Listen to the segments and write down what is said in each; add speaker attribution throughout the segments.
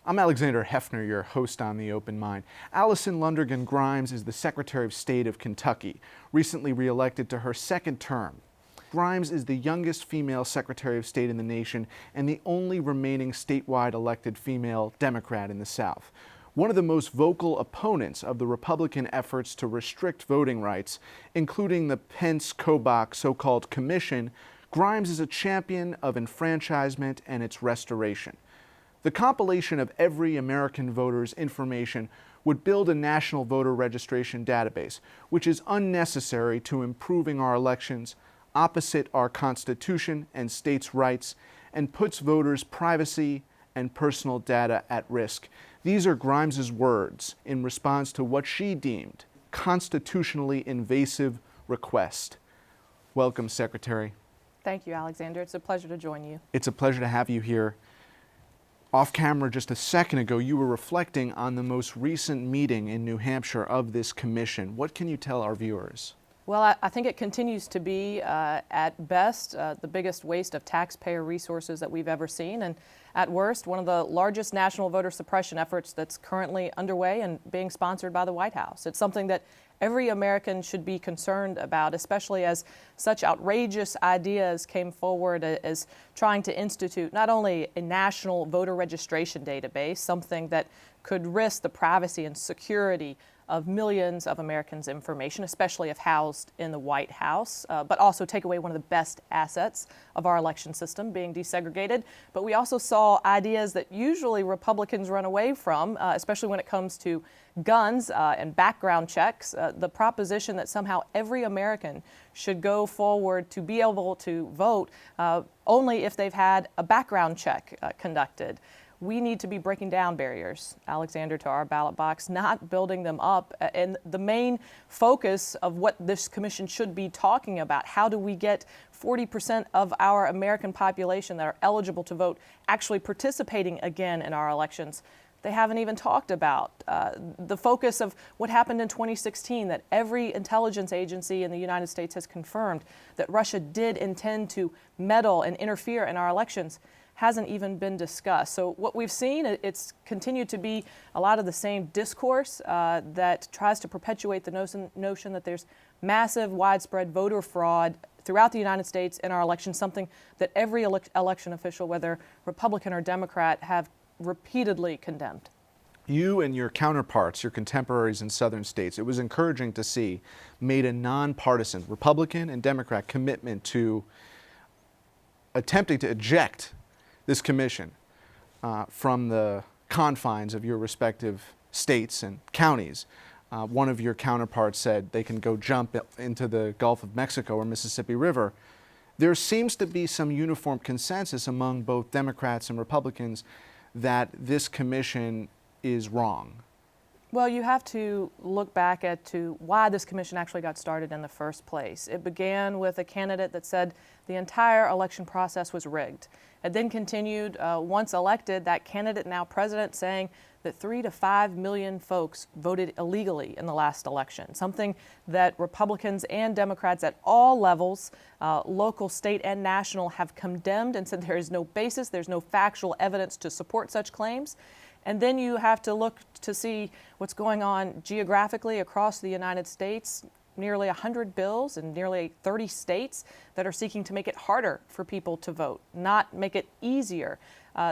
Speaker 1: I'm Alexander Hefner, your host on The Open Mind. Alison Grimes is the Secretary of State of Kentucky, recently reelected to her second term. Grimes is the youngest female Secretary of State in the nation and the only remaining statewide elected female Democrat in the South. One of the most vocal opponents of the Republican efforts to restrict voting rights, including the Pence-Kobach so-called commission, Grimes is a champion of enfranchisement and its restoration. The compilation of every American voter's information would build a national voter registration database, which is unnecessary to improving our elections, opposite our Constitution and states' rights, and puts voters' privacy and personal data at risk. These are Grimes's words in response to what she deemed constitutionally invasive request. Welcome, Secretary.
Speaker 2: Thank you, Alexander. It's a pleasure to join you.
Speaker 1: It's a pleasure to have you here. Off camera just a second ago, you were reflecting on the most recent meeting in New Hampshire of this commission. What can you tell our viewers?
Speaker 2: Well, I think it continues to be, at best, the biggest waste of taxpayer resources that we've ever seen, and at worst, one of the largest national voter suppression efforts that's currently underway and being sponsored by the White House. It's something that every American should be concerned about, especially as such outrageous ideas came forward as trying to institute not only a national voter registration database, something that could risk the privacy and security of millions of Americans' information, especially if housed in the White House, but also take away one of the best assets of our election system, being desegregated. But we also saw ideas that usually Republicans run away from, especially when it comes to guns and background checks. The proposition that somehow every American should go forward to be able to vote only if they've had a background check conducted. We need to be breaking down barriers, Alexander, to our ballot box, not building them up. And the main focus of what this commission should be talking about, how do we get 40% of our American population that are eligible to vote actually participating again in our elections? They haven't even talked about the focus of what happened in 2016, that every intelligence agency in the United States has confirmed that Russia did intend to meddle and interfere in our elections. Hasn't even been discussed. So what we've seen, it's continued to be a lot of the same discourse that tries to perpetuate the notion that there's massive, widespread voter fraud throughout the United States in our elections, something that every election official, whether Republican or Democrat, have repeatedly condemned.
Speaker 1: You and your counterparts, your contemporaries in southern states, it was encouraging to see, made a nonpartisan Republican and Democrat commitment to attempting to eject this commission from the confines of your respective states and counties. One of your counterparts said they can go jump into the Gulf of Mexico or Mississippi River. There seems to be some uniform consensus among both Democrats and Republicans that this commission is wrong.
Speaker 2: Well, you have to look back to why this commission actually got started in the first place. It began with a candidate that said the entire election process was rigged. It then continued, once elected, that candidate, now president, saying that 3 to 5 million folks voted illegally in the last election, something that Republicans and Democrats at all levels, local, state, and national, have condemned and said there is no basis, there's no factual evidence to support such claims. And then you have to look to see what's going on geographically across the United States. Nearly 100 bills in nearly 30 states that are seeking to make it harder for people to vote, not make it easier.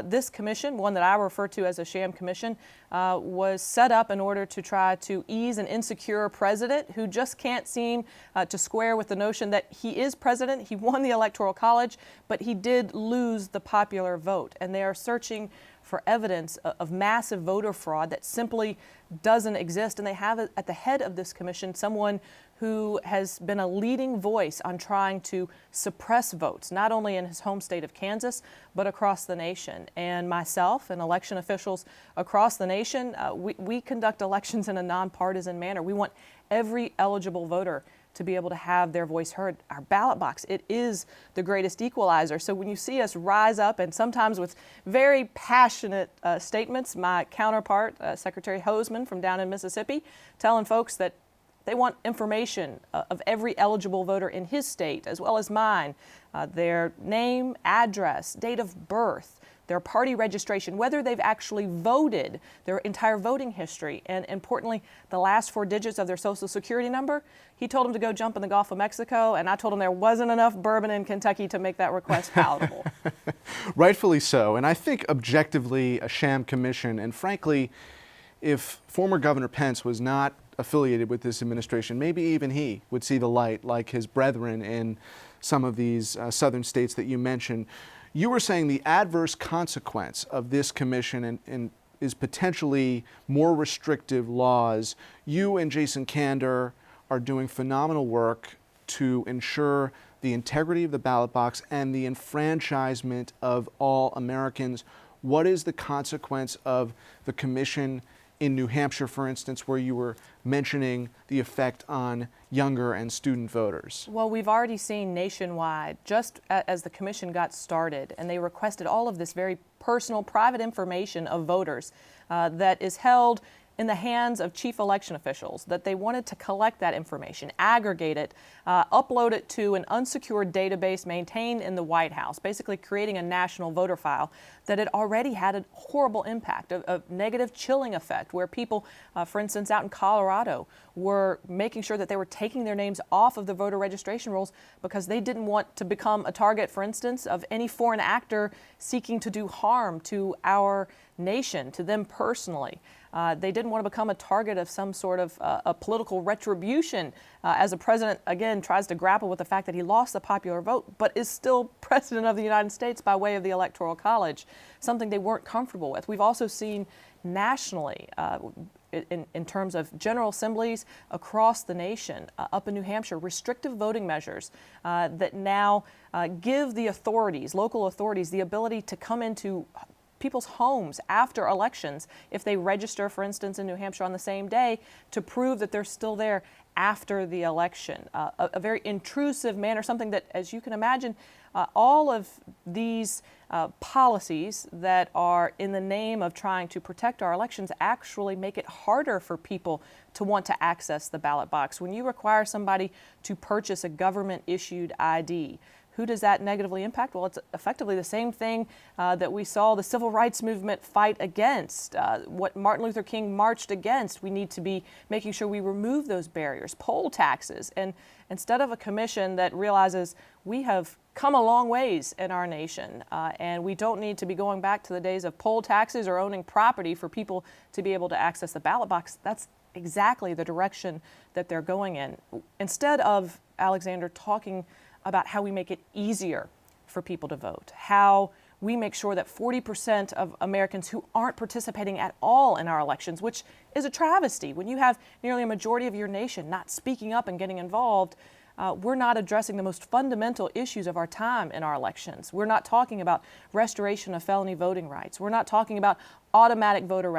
Speaker 2: This commission, one that I refer to as a sham commission, was set up in order to try to ease an insecure president who just can't seem to square with the notion that he is president. He won the Electoral College, but he did lose the popular vote. And they are searching for evidence of massive voter fraud that simply doesn't exist. And they have at the head of this commission someone who has been a leading voice on trying to suppress votes, not only in his home state of Kansas, but across the nation. And myself and election officials across the nation, we conduct elections in a nonpartisan manner. We want every eligible voter to be able to have their voice heard. Our ballot box, it is the greatest equalizer. So when you see us rise up, and sometimes with very passionate statements, my counterpart, Secretary Hosemann from down in Mississippi, telling folks that they want information of every eligible voter in his state, as well as mine, their name, address, date of birth, their party registration, whether they've actually voted, their entire voting history, and importantly, the last 4 digits of their Social Security number. He told them to go jump in the Gulf of Mexico, and I told him there wasn't enough bourbon in Kentucky to make that request palatable.
Speaker 1: Rightfully so, and I think objectively a sham commission, and frankly, if former Governor Pence was not affiliated with this administration, maybe even he would see the light like his brethren in some of these southern states that you mentioned. You were saying the adverse consequence of this commission and is potentially more restrictive laws. You and Jason Kander are doing phenomenal work to ensure the integrity of the ballot box and the enfranchisement of all Americans. What is the consequence of the commission in New Hampshire, for instance, where you were mentioning the effect on younger and student voters?
Speaker 2: Well, we've already seen nationwide, just as the commission got started, and they requested all of this very personal, private information of voters that is held in the hands of chief election officials, that they wanted to collect that information, aggregate it, upload it to an unsecured database maintained in the White House, basically creating a national voter file that had already had a horrible impact, a negative chilling effect, where people, for instance, out in Colorado, were making sure that they were taking their names off of the voter registration rolls because they didn't want to become a target, for instance, of any foreign actor seeking to do harm to our nation, to them personally. They didn't want to become a target of some sort of a political retribution as the president, again, tries to grapple with the fact that he lost the popular vote, but is still president of the United States by way of the Electoral College, something they weren't comfortable with. We've also seen nationally, in terms of general assemblies across the nation, up in New Hampshire, restrictive voting measures that now give the authorities, local authorities, the ability to come into people's homes after elections if they register, for instance, in New Hampshire on the same day, to prove that they're still there after the election. A very intrusive manner, something that, as you can imagine, all of these policies that are in the name of trying to protect our elections actually make it harder for people to want to access the ballot box. When you require somebody to purchase a government-issued ID, who does that negatively impact? Well, it's effectively the same thing that we saw the civil rights movement fight against, what Martin Luther King marched against. We need to be making sure we remove those barriers, poll taxes. And instead of a commission that realizes we have come a long ways in our nation and we don't need to be going back to the days of poll taxes or owning property for people to be able to access the ballot box, that's exactly the direction that they're going in. Instead of, Alexander, talking about how we make it easier for people to vote, how we make sure that 40% of Americans who aren't participating at all in our elections, which is a travesty. When you have nearly a majority of your nation not speaking up and getting involved, we're not addressing the most fundamental issues of our time in our elections. We're not talking about restoration of felony voting rights. We're not talking about automatic voter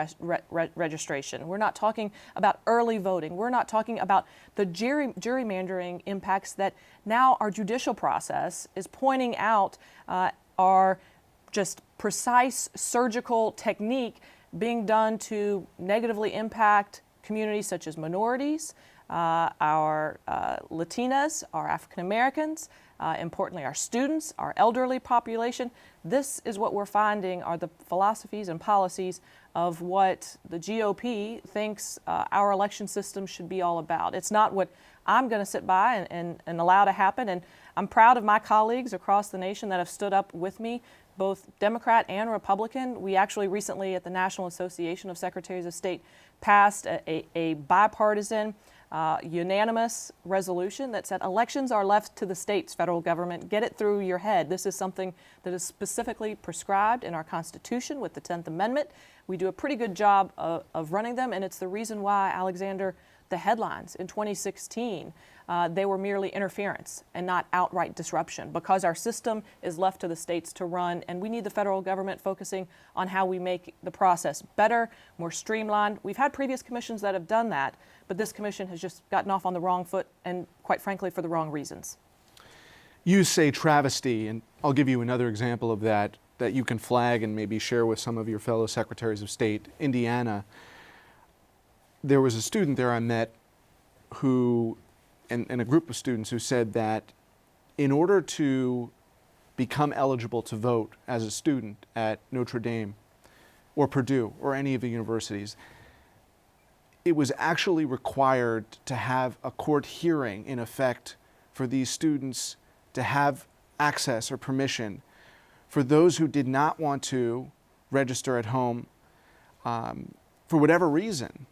Speaker 2: registration. We're not talking about early voting. We're not talking about the gerrymandering impacts that now our judicial process is pointing out are just precise surgical technique being done to negatively impact communities such as minorities, our Latinas, our African Americans, importantly our students, our elderly population. This is what we're finding are the philosophies and policies of what the GOP thinks our election system should be all about. It's not what I'm going to sit by and allow to happen. And I'm proud of my colleagues across the nation that have stood up with me, both Democrat and Republican. We actually recently at the National Association of Secretaries of State passed a bipartisan unanimous resolution that said elections are left to the states, federal government. Get it through your head. This is something that is specifically prescribed in our Constitution with the 10th Amendment. We do a pretty good job of running them, and it's the reason why, Alexander, the headlines in 2016, they were merely interference and not outright disruption, because our system is left to the states to run, and we need the federal government focusing on how we make the process better, more streamlined. We've had previous commissions that have done that, but this commission has just gotten off on the wrong foot, and quite frankly, for the wrong reasons.
Speaker 1: You say travesty, and I'll give you another example of that you can flag and maybe share with some of your fellow secretaries of state. Indiana, there was a student there I met who, and a group of students who said that in order to become eligible to vote as a student at Notre Dame or Purdue or any of the universities, it was actually required to have a court hearing, in effect, for these students to have access or permission for those who did not want to register at home for whatever reason.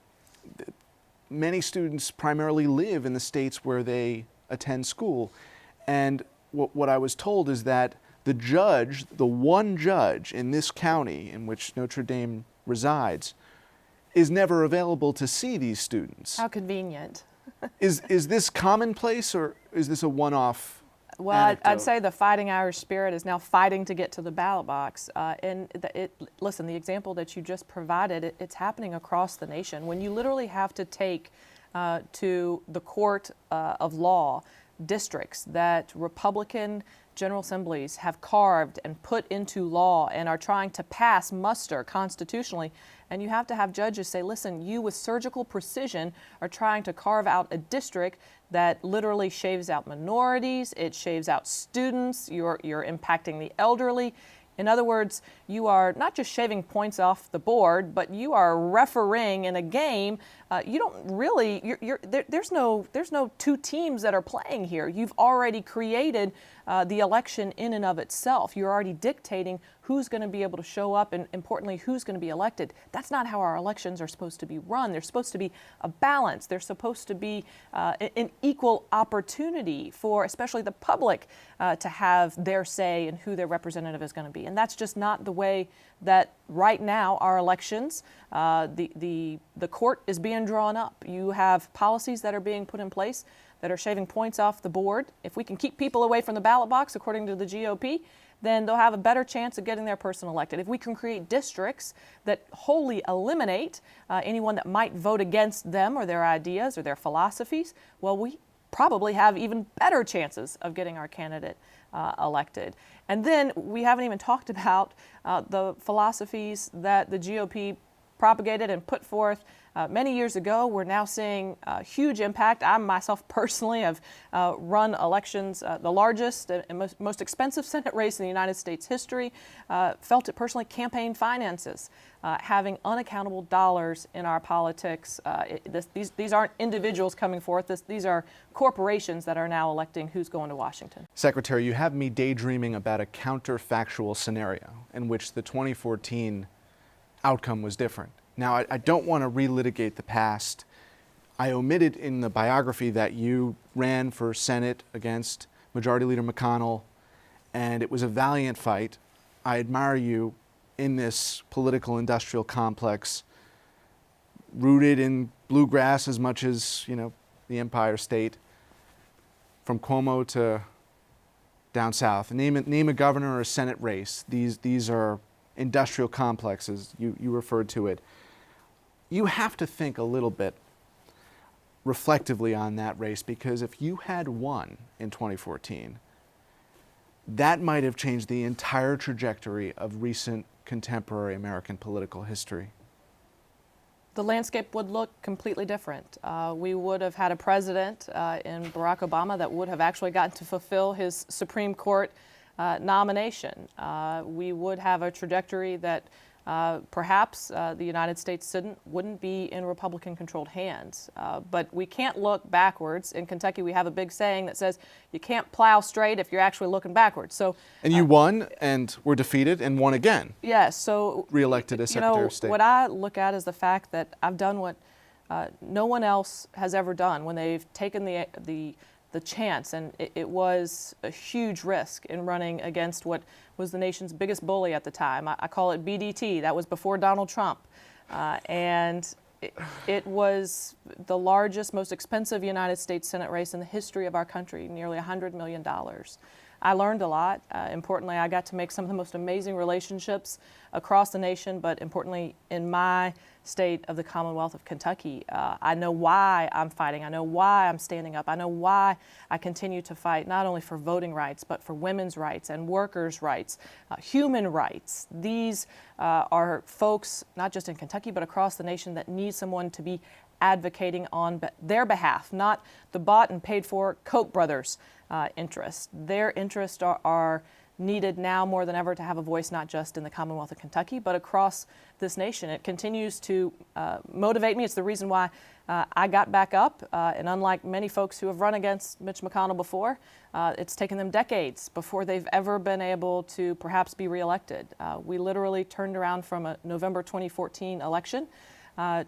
Speaker 1: Many students primarily live in the states where they attend school. And what I was told is that the judge, the one judge in this county in which Notre Dame resides, is never available to see these students.
Speaker 2: How convenient.
Speaker 1: Is this commonplace, or is this a one-off
Speaker 2: Well,
Speaker 1: anecdote?
Speaker 2: I'd say the fighting Irish spirit is now fighting to get to the ballot box. Listen, the example that you just provided, it's happening across the nation. When you literally have to take to the court of law districts that Republican General Assemblies have carved and put into law and are trying to pass muster constitutionally, and you have to have judges say, listen, you with surgical precision are trying to carve out a district that literally shaves out minorities, it shaves out students, you're impacting the elderly. In other words, you are not just shaving points off the board, but you are refereeing in a game. You don't really, there's no two teams that are playing here. You've already created the election in and of itself. You're already dictating who's going to be able to show up and, importantly, who's going to be elected. That's not how our elections are supposed to be run. They're supposed to be a balance. They're supposed to be an equal opportunity for especially the public to have their say in who their representative is going to be. And that's just not the way that right now our elections, the court is being drawn up. You have policies that are being put in place that are shaving points off the board. If we can keep people away from the ballot box, according to the GOP, then they'll have a better chance of getting their person elected. If we can create districts that wholly eliminate anyone that might vote against them or their ideas or their philosophies, well, we probably have even better chances of getting our candidate elected. And then we haven't even talked about the philosophies that the GOP propagated and put forth many years ago. We're now seeing a huge impact. I myself personally have run elections, the largest and most expensive Senate race in the United States history, felt it personally, campaign finances, having unaccountable dollars in our politics. These aren't individuals coming forth. These are corporations that are now electing who's going to Washington.
Speaker 1: Secretary, you have me daydreaming about a counterfactual scenario in which the 2014 outcome was different. Now, I don't want to relitigate the past. I omitted in the biography that you ran for Senate against Majority Leader McConnell, and it was a valiant fight. I admire you in this political industrial complex, rooted in bluegrass as much as, the Empire State, from Cuomo to down south. Name a governor or a Senate race. These are industrial complexes. You referred to it. You have to think a little bit reflectively on that race, because if you had won in 2014, that might have changed the entire trajectory of recent contemporary American political history.
Speaker 2: The landscape would look completely different. We would have had a president in Barack Obama that would have actually gotten to fulfill his Supreme Court nomination. We would have a trajectory that perhaps the United States wouldn't be in Republican-controlled hands. But we can't look backwards. In Kentucky, we have a big saying that says you can't plow straight if you're actually looking backwards.
Speaker 1: And you won and were defeated and won again.
Speaker 2: Yes. So
Speaker 1: re-elected as Secretary of State.
Speaker 2: What I look at is the fact that I've done what no one else has ever done when they've taken the chance, and it was a huge risk in running against what was the nation's biggest bully at the time. I call it BDT. That was before Donald Trump. And it was the largest, most expensive United States Senate race in the history of our country, nearly $100 million. I learned a lot. Importantly, I got to make some of the most amazing relationships across the nation, but importantly, in my state of the Commonwealth of Kentucky. I know why I'm fighting. I know why I'm standing up. I know why I continue to fight not only for voting rights, but for women's rights and workers' rights, human rights. These are folks, not just in Kentucky, but across the nation, that need someone to be advocating on their behalf, not the bought and paid for Koch brothers' interests. Their interests are needed now more than ever to have a voice not just in the Commonwealth of Kentucky, but across this nation. It continues to motivate me. It's the reason why I got back up, and unlike many folks who have run against Mitch McConnell before, it's taken them decades before they've ever been able to perhaps be reelected. We literally turned around from a November 2014 election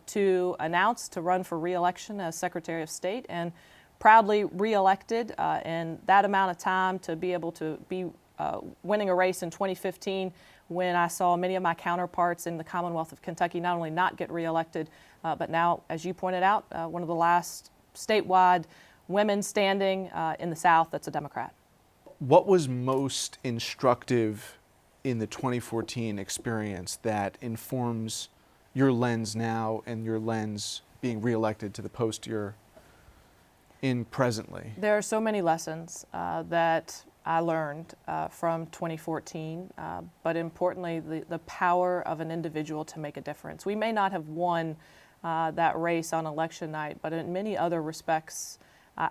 Speaker 2: to announce to run for reelection as Secretary of State, and proudly reelected in that amount of time to be able to be winning a race in 2015 when I saw many of my counterparts in the Commonwealth of Kentucky not only not get reelected, but now, as you pointed out, one of the last statewide women standing in the South that's a Democrat.
Speaker 1: What was most instructive in the 2014 experience that informs your lens now and your lens being reelected to the post you're in presently?
Speaker 2: There are so many lessons that I learned from 2014, but importantly, the power of an individual to make a difference. We may not have won that race on election night, but in many other respects,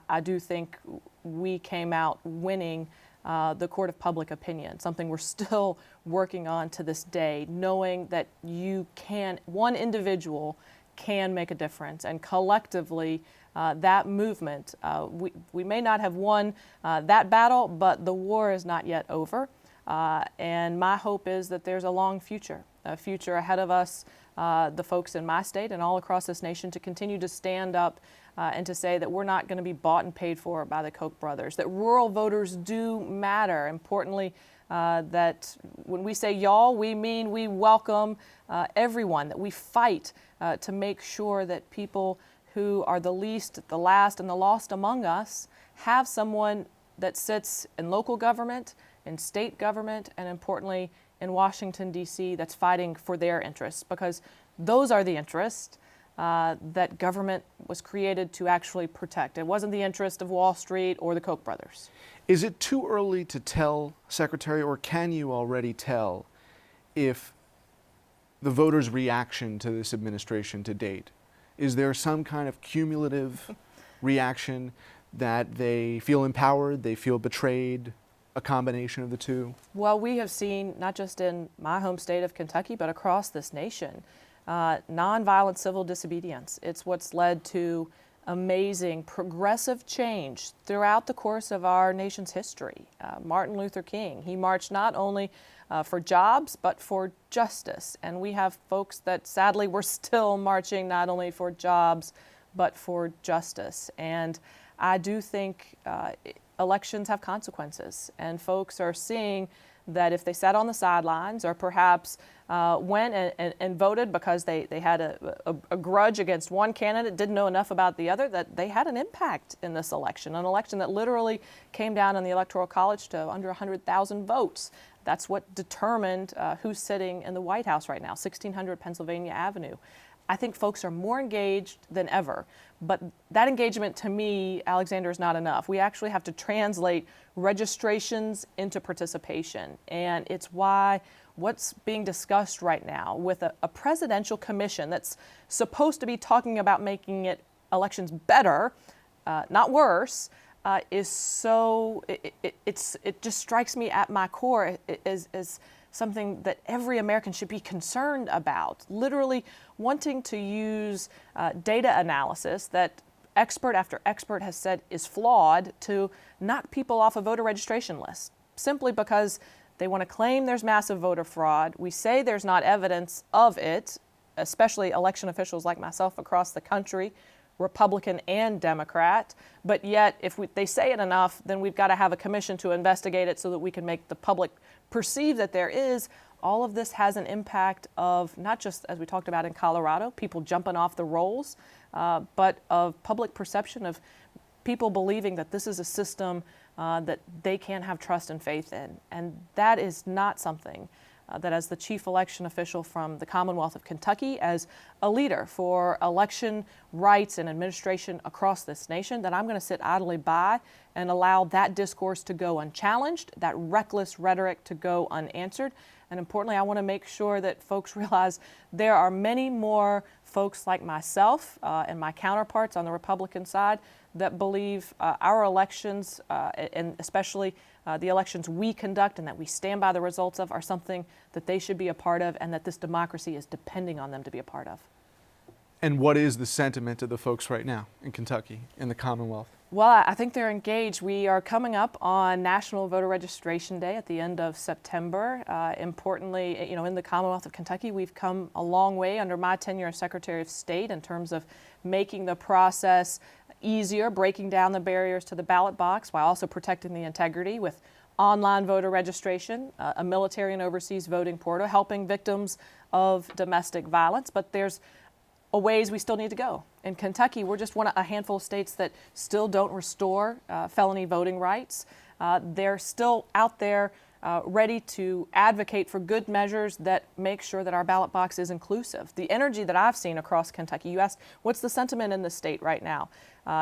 Speaker 2: I do think we came out winning the court of public opinion, something we're still working on to this day, knowing that one individual can make a difference, and collectively, that movement, we may not have won that battle, but the war is not yet over. And my hope is that there's a long future, a future ahead of us, the folks in my state and all across this nation, to continue to stand up and to say that we're not going to be bought and paid for by the Koch brothers, that rural voters do matter. Importantly, that when we say y'all, we mean we welcome everyone, that we fight to make sure that people who are the least, the last, and the lost among us have someone that sits in local government, in state government, and importantly, in Washington, D.C., that's fighting for their interests, because those are the interests that government was created to actually protect. It wasn't the interest of Wall Street or the Koch brothers.
Speaker 1: Is it too early to tell, Secretary, or can you already tell if the voters' reaction to this administration to date? Is there some kind of cumulative reaction that they feel empowered, they feel betrayed, a combination of the two?
Speaker 2: Well, we have seen, not just in my home state of Kentucky, but across this nation, nonviolent civil disobedience. It's what's led to amazing progressive change throughout the course of our nation's history. Martin Luther King, he marched not only for jobs, but for justice. And we have folks that sadly we're still marching not only for jobs, but for justice. And I do think elections have consequences, and folks are seeing that if they sat on the sidelines or perhaps went and voted because they had a grudge against one candidate, didn't know enough about the other, that they had an impact in this election, an election that literally came down in the Electoral College to under 100,000 votes. That's what determined who's sitting in the White House right now, 1600 Pennsylvania Avenue. I think folks are more engaged than ever, but that engagement to me, Alexander, is not enough. We actually have to translate registrations into participation, and it's why what's being discussed right now with a presidential commission that's supposed to be talking about making elections better, not worse, is so, it just strikes me at my core as something that every American should be concerned about. Literally wanting to use data analysis that expert after expert has said is flawed to knock people off a voter registration list, simply because they want to claim there's massive voter fraud. We say there's not evidence of it, especially election officials like myself across the country, Republican and Democrat, but yet if they say it enough, then we've got to have a commission to investigate it so that we can make the public perceive that there is. All of this has an impact of not just, as we talked about in Colorado, people jumping off the rolls, but of public perception of people believing that this is a system that they can't have trust and faith in. And that is not something that, as the chief election official from the Commonwealth of Kentucky, as a leader for election rights and administration across this nation, that I'm going to sit idly by and allow that discourse to go unchallenged, that reckless rhetoric to go unanswered. And importantly, I want to make sure that folks realize there are many more folks like myself and my counterparts on the Republican side that believe our elections, and especially the elections we conduct and that we stand by the results of, are something that they should be a part of and that this democracy is depending on them to be a part of.
Speaker 1: And what is the sentiment of the folks right now in Kentucky, in the Commonwealth?
Speaker 2: Well, I think they're engaged. We are coming up on National Voter Registration Day at the end of September. Importantly, you know, in the Commonwealth of Kentucky, we've come a long way under my tenure as Secretary of State in terms of making the process easier, breaking down the barriers to the ballot box while also protecting the integrity with online voter registration, a military and overseas voting portal, helping victims of domestic violence. But there's a ways we still need to go. In Kentucky, we're just one of a handful of states that still don't restore felony voting rights. They're still out there ready to advocate for good measures that make sure that our ballot box is inclusive. The energy that I've seen across Kentucky, you asked, what's the sentiment in the state right now?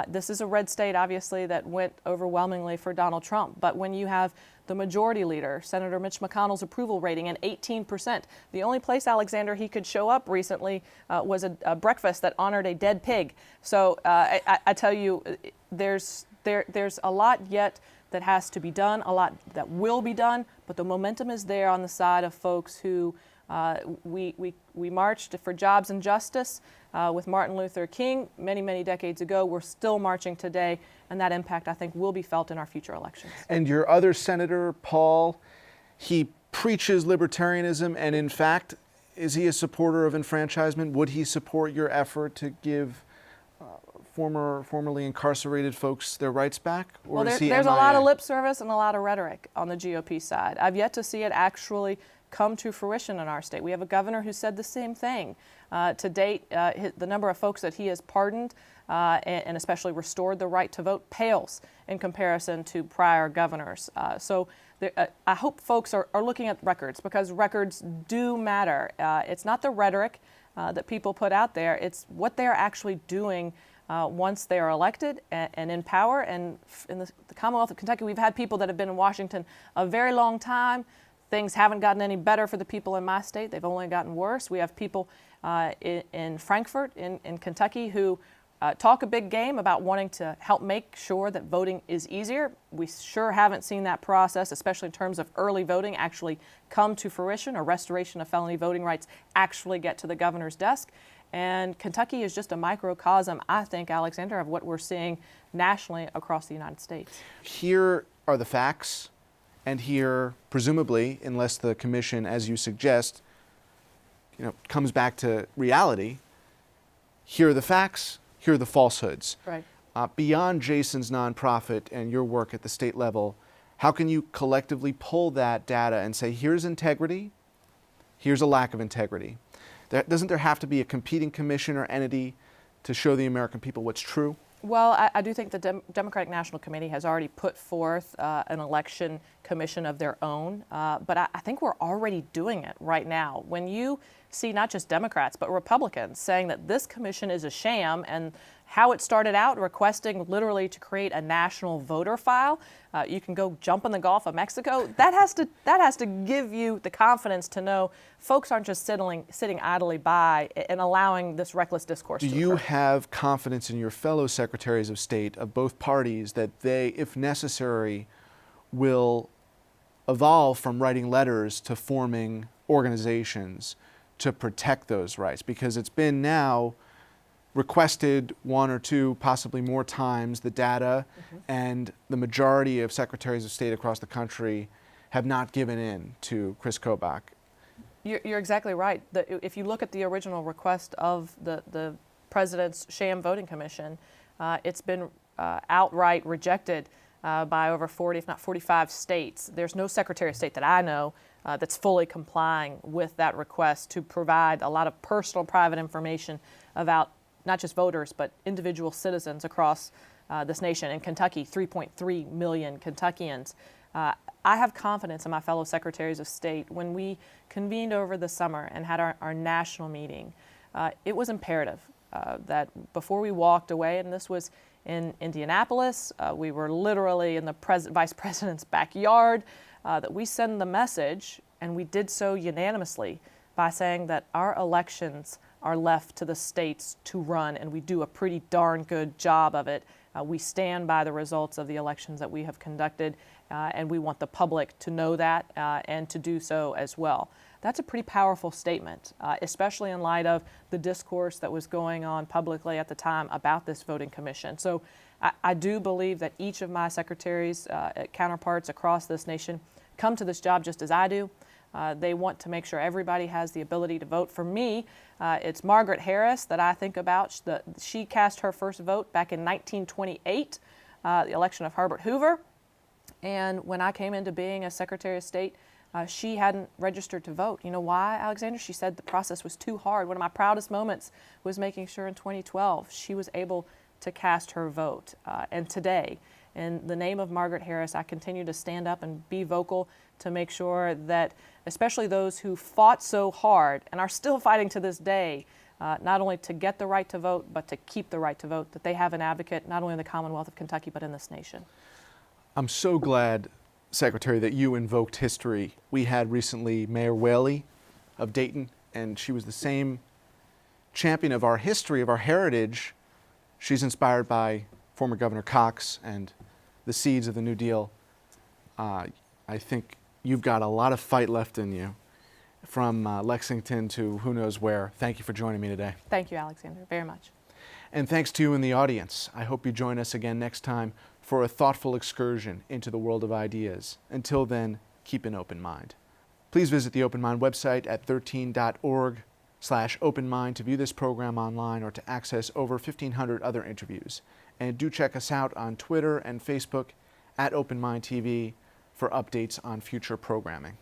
Speaker 2: This is a red state, obviously, that went overwhelmingly for Donald Trump. But when you have the majority leader, Senator Mitch McConnell's approval rating at 18%, the only place, Alexander, he could show up recently was a breakfast that honored a dead pig. So I tell you, there's a lot yet that has to be done, a lot that will be done, but the momentum is there on the side of folks who we marched for jobs and justice with Martin Luther King many decades ago. We're still marching today, and that impact, I think, will be felt in our future elections.
Speaker 1: And your other senator, Paul, he preaches libertarianism, and in fact, is he a supporter of enfranchisement? Would he support your effort to give formerly incarcerated folks their rights back? Or
Speaker 2: well,
Speaker 1: is he
Speaker 2: there's
Speaker 1: MIA?
Speaker 2: a lot of lip service and a lot of rhetoric on the GOP side. I've yet to see it actually come to fruition in our state. We have a governor who said the same thing. To date, the number of folks that he has pardoned and especially restored the right to vote pales in comparison to prior governors. So I hope folks are looking at records, because records do matter. It's not the rhetoric that people put out there, it's what they're actually doing once they are elected and in power. And in the Commonwealth of Kentucky, we've had people that have been in Washington a very long time. Things haven't gotten any better for the people in my state. They've only gotten worse. We have people in Frankfort, in Kentucky, who talk a big game about wanting to help make sure that voting is easier. We sure haven't seen that process, especially in terms of early voting, actually come to fruition, or restoration of felony voting rights actually get to the governor's desk. And Kentucky is just a microcosm, I think, Alexander, of what we're seeing nationally across the United States.
Speaker 1: Here are the facts, and here, presumably, unless the commission, as you suggest, comes back to reality, here are the facts, here are the falsehoods.
Speaker 2: Right.
Speaker 1: Beyond Jason's nonprofit and your work at the state level, how can you collectively pull that data and say, here's integrity, here's a lack of integrity? Doesn't there have to be a competing commission or entity to show the American people what's true?
Speaker 2: Well, I do think the Democratic National Committee has already put forth an election commission of their own, but I think we're already doing it right now. When you see not just Democrats, but Republicans saying that this commission is a sham, and how it started out requesting literally to create a national voter file, you can go jump in the Gulf of Mexico. That has to give you the confidence to know folks aren't just sitting idly by and allowing this reckless discourse to occur.
Speaker 1: Do you have confidence in your fellow secretaries of state of both parties that they, if necessary, will evolve from writing letters to forming organizations to protect those rights? Because it's been now requested one or two, possibly more times, the data, and the majority of secretaries of state across the country have not given in to Chris Kobach.
Speaker 2: You're exactly right. If you look at the original request of the president's sham voting commission, it's been outright rejected by over 40, if not 45 states. There's no secretary of state that I know that's fully complying with that request to provide a lot of personal, private information about not just voters, but individual citizens across this nation. In Kentucky, 3.3 million Kentuckians. I have confidence in my fellow secretaries of state. When we convened over the summer and had our national meeting, it was imperative that before we walked away, and this was in Indianapolis, we were literally in the vice president's backyard, that we send the message and we did so unanimously by saying that our elections are left to the states to run, and we do a pretty darn good job of it. We stand by the results of the elections that we have conducted, and we want the public to know that and to do so as well. That's a pretty powerful statement, especially in light of the discourse that was going on publicly at the time about this voting commission. So I do believe that each of my secretaries, counterparts across this nation, come to this job just as I do. They want to make sure everybody has the ability to vote. For me, it's Margaret Harris that I think about. She cast her first vote back in 1928, the election of Herbert Hoover. And when I came into being a Secretary of State, she hadn't registered to vote. You know why, Alexander? She said the process was too hard. One of my proudest moments was making sure in 2012 she was able to cast her vote. And today, in the name of Margaret Harris, I continue to stand up and be vocal to make sure that especially those who fought so hard and are still fighting to this day, not only to get the right to vote, but to keep the right to vote, that they have an advocate not only in the Commonwealth of Kentucky, but in this nation.
Speaker 1: I'm so glad, Secretary, that you invoked history. We had recently Mayor Whaley of Dayton, and she was the same champion of our history, of our heritage. She's inspired by former Governor Cox and the seeds of the New Deal. I think you've got a lot of fight left in you, from Lexington to who knows where. Thank you for joining me today.
Speaker 2: Thank you, Alexander, very much.
Speaker 1: And thanks to you in the audience. I hope you join us again next time for a thoughtful excursion into the world of ideas. Until then, keep an open mind. Please visit the Open Mind website at 13.org/openmind to view this program online or to access over 1,500 other interviews. And do check us out on Twitter and Facebook at Open Mind TV for updates on future programming.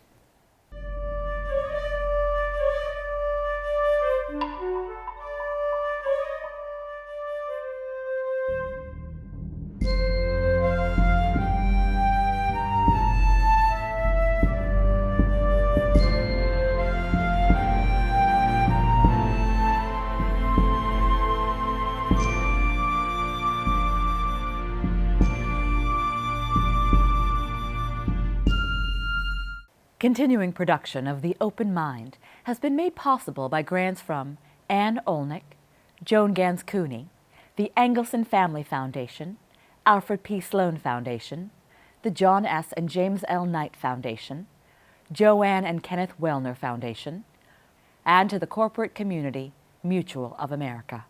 Speaker 3: Continuing production of The Open Mind has been made possible by grants from Ann Olnick, Joan Gans Cooney, the Angelson Family Foundation, Alfred P. Sloan Foundation, the John S. and James L. Knight Foundation, Joanne and Kenneth Wellner Foundation, and to the corporate community Mutual of America.